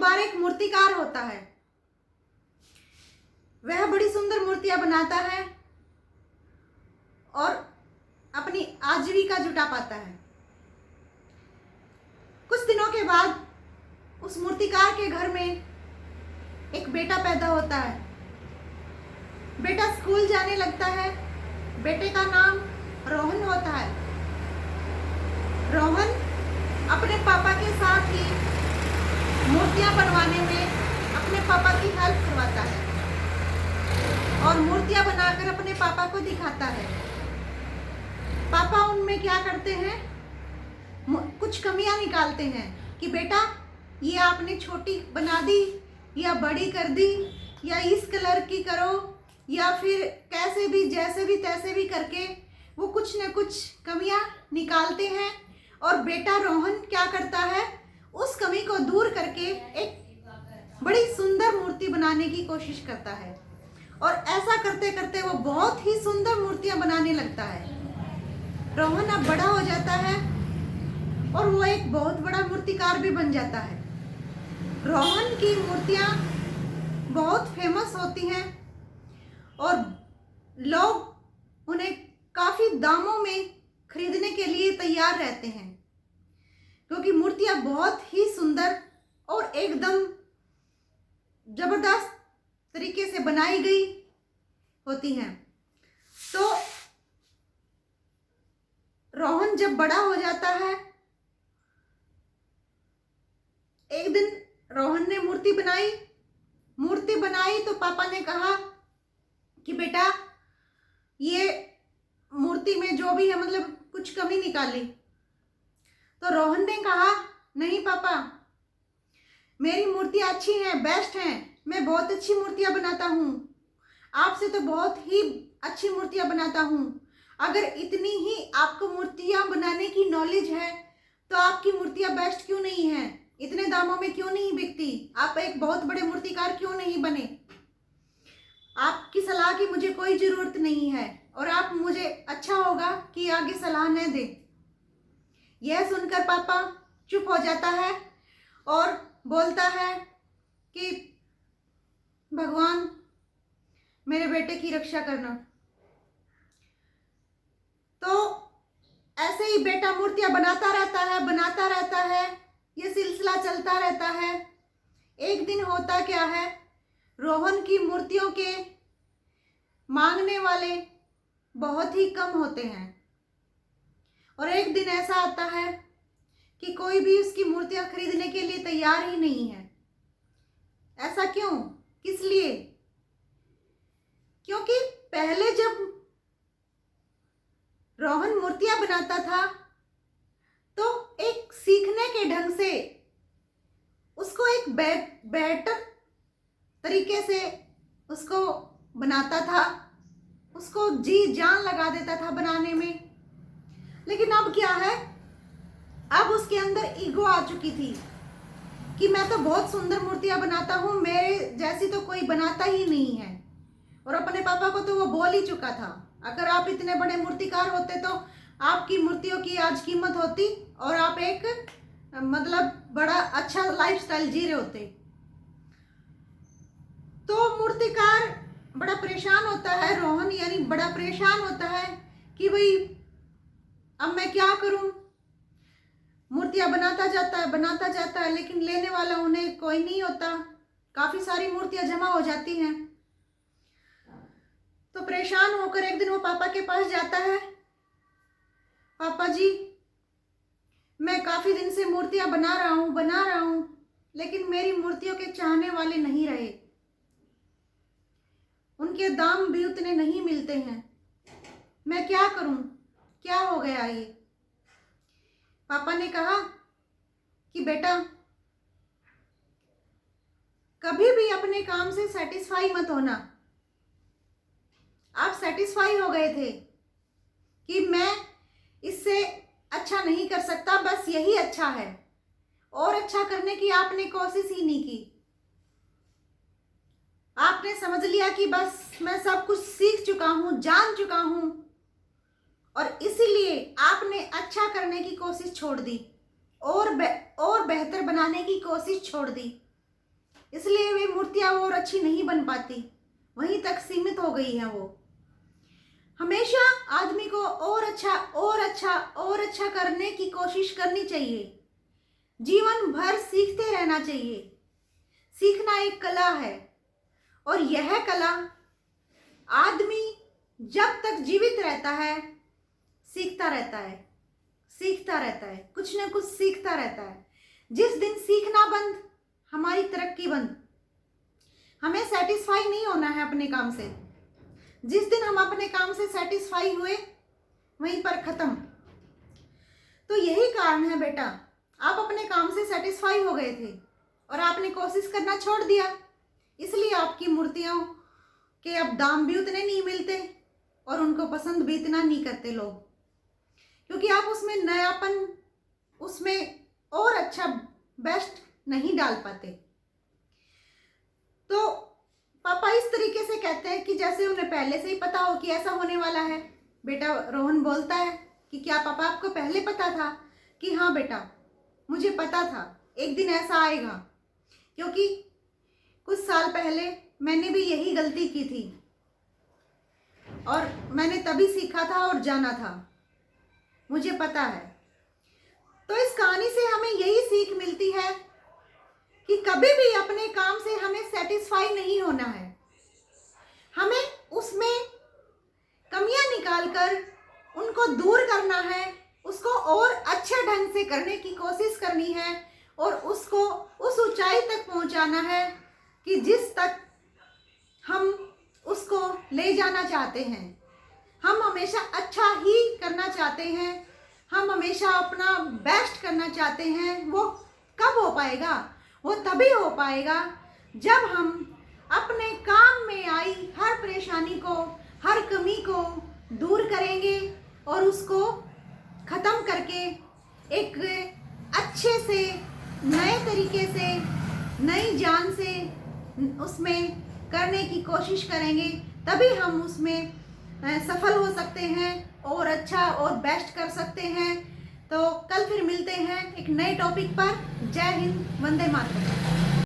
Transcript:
बार एक मूर्तिकार होता है। वह बड़ी सुंदर मूर्तियां बनाता है और अपनी आजीविका जुटा पाता है। कुछ दिनों के बाद उस मूर्तिकार के घर में एक बेटा पैदा होता है। बेटा स्कूल जाने लगता है। बेटे का नाम रोहन होता है। रोहन अपने पापा के साथ ही मूर्तियां बनवाने में अपने पापा की हेल्प करवाता है और मूर्तियां बनाकर अपने पापा को दिखाता है। पापा उनमें क्या करते हैं, कुछ कमियां निकालते हैं कि बेटा ये आपने छोटी बना दी या बड़ी कर दी या इस कलर की करो या फिर कैसे भी जैसे भी तैसे भी करके वो कुछ न कुछ कमियां निकालते हैं। और बेटा रोहन क्या करता है, उस कमी को दूर करके एक बड़ी सुंदर मूर्ति बनाने की कोशिश करता है और ऐसा करते करते वो बहुत ही सुंदर मूर्तियां बनाने लगता है। रोहन अब बड़ा हो जाता है और वो एक बहुत बड़ा मूर्तिकार भी बन जाता है। रोहन की मूर्तियां बहुत फेमस होती हैं और लोग उन्हें काफ़ी दामों में खरीदने के लिए तैयार रहते हैं क्योंकि मूर्तियां बहुत ही सुंदर और एकदम जबरदस्त तरीके से बनाई गई होती हैं। तो रोहन जब बड़ा हो जाता है, एक दिन रोहन ने मूर्ति बनाई तो पापा ने कहा कि बेटा ये मूर्ति में जो भी है मतलब कुछ कमी निकाली। तो रोहन ने कहा नहीं पापा, मेरी मूर्तियाँ अच्छी हैं, बेस्ट हैं, मैं बहुत अच्छी मूर्तियाँ बनाता हूँ, आपसे तो बहुत ही अच्छी मूर्तियाँ बनाता हूँ। अगर इतनी ही आपको मूर्तियाँ बनाने की नॉलेज है तो आपकी मूर्तियाँ बेस्ट क्यों नहीं हैं, इतने दामों में क्यों नहीं बिकती, आप एक बहुत बड़े मूर्तिकार क्यों नहीं बने। आपकी सलाह की मुझे कोई ज़रूरत नहीं है और आप मुझे अच्छा होगा कि आगे सलाह न दें। यह सुनकर पापा चुप हो जाता है और बोलता है कि भगवान मेरे बेटे की रक्षा करना। तो ऐसे ही बेटा मूर्तियां बनाता रहता है, ये सिलसिला चलता रहता है। एक दिन होता क्या है, रोहन की मूर्तियों के मांगने वाले बहुत ही कम होते हैं और एक दिन ऐसा आता है कि कोई भी उसकी मूर्तियां खरीदने के लिए तैयार ही नहीं है। ऐसा क्यों, किस लिए? क्योंकि पहले जब रोहन मूर्तियां बनाता था तो एक सीखने के ढंग से उसको एक बेटर तरीके से उसको बनाता था, उसको जी जान लगा देता था बनाने में। लेकिन अब क्या है, अब उसके अंदर ईगो आ चुकी थी कि मैं तो बहुत सुंदर मूर्तियां बनाता हूँ, मेरे जैसी तो कोई बनाता ही नहीं है। और अपने पापा को तो वो बोल ही चुका था, अगर आप इतने बड़े मूर्तिकार होते तो आपकी मूर्तियों की आज कीमत होती और आप एक मतलब बड़ा अच्छा लाइफस्टाइल जी रहे होते। तो मूर्तिकार बड़ा परेशान होता है, रोहन यानी बड़ा परेशान होता है कि भाई अब मैं क्या करूं। मूर्तियां बनाता जाता है लेकिन लेने वाला उन्हें कोई नहीं होता। काफी सारी मूर्तियां जमा हो जाती हैं। तो परेशान होकर एक दिन वो पापा के पास जाता है। पापा जी, मैं काफी दिन से मूर्तियां बना रहा हूं लेकिन मेरी मूर्तियों के चाहने वाले नहीं रहे, उनके दाम भी उतने नहीं मिलते हैं, मैं क्या करूं, क्या हो गया ये। पापा ने कहा कि बेटा कभी भी अपने काम से सेटिस्फाई मत होना। आप सेटिस्फाई हो गए थे कि मैं इससे अच्छा नहीं कर सकता, बस यही अच्छा है, और अच्छा करने की आपने कोशिश ही नहीं की। आपने समझ लिया कि बस मैं सब कुछ सीख चुका हूं, जान चुका हूं और इसीलिए आपने अच्छा करने की कोशिश छोड़ दी और बेहतर बनाने की कोशिश छोड़ दी। इसलिए वे मूर्तियाँ और अच्छी नहीं बन पाती, वहीं तक सीमित हो गई हैं वो। हमेशा आदमी को और अच्छा और अच्छा और अच्छा करने की कोशिश करनी चाहिए। जीवन भर सीखते रहना चाहिए। सीखना एक कला है और यह कला आदमी जब तक जीवित रहता है सीखता रहता है, सीखता रहता है, कुछ ना कुछ सीखता रहता है। जिस दिन सीखना बंद, हमारी तरक्की बंद। हमें सेटिस्फाई नहीं होना है अपने काम से। जिस दिन हम अपने काम से सेटिस्फाई हुए, वहीं पर खत्म। तो यही कारण है बेटा, आप अपने काम से सेटिस्फाई हो गए थे और आपने कोशिश करना छोड़ दिया, इसलिए आपकी मूर्तियों के अब दाम भी उतने नहीं मिलते और उनको पसंद भी इतना नहीं करते लोग, क्योंकि आप उसमें नयापन, उसमें और अच्छा बेस्ट नहीं डाल पाते। तो पापा इस तरीके से कहते हैं कि जैसे उन्हें पहले से ही पता हो कि ऐसा होने वाला है। बेटा रोहन बोलता है कि क्या पापा आपको पहले पता था? कि हाँ बेटा, मुझे पता था एक दिन ऐसा आएगा, क्योंकि कुछ साल पहले मैंने भी यही गलती की थी और मैंने तभी सीखा था और जाना था, मुझे पता है। तो इस कहानी से हमें यही सीख मिलती है कि कभी भी अपने काम से हमें सेटिस्फाई नहीं होना है। हमें उसमें कमियां निकालकर उनको दूर करना है, उसको और अच्छे ढंग से करने की कोशिश करनी है और उसको उस ऊंचाई तक पहुंचाना है कि जिस तक हम उसको ले जाना चाहते हैं। हम हमेशा अच्छा ही करना चाहते हैं, हम हमेशा अपना बेस्ट करना चाहते हैं। वो कब हो पाएगा? वो तभी हो पाएगा जब हम अपने काम में आई हर परेशानी को, हर कमी को दूर करेंगे और उसको ख़त्म करके एक अच्छे से, नए तरीके से, नई जान से उसमें करने की कोशिश करेंगे। तभी हम उसमें सफल हो सकते हैं और अच्छा और बेस्ट कर सकते हैं। तो कल फिर मिलते हैं एक नए टॉपिक पर। जय हिंद, वंदे मातरम।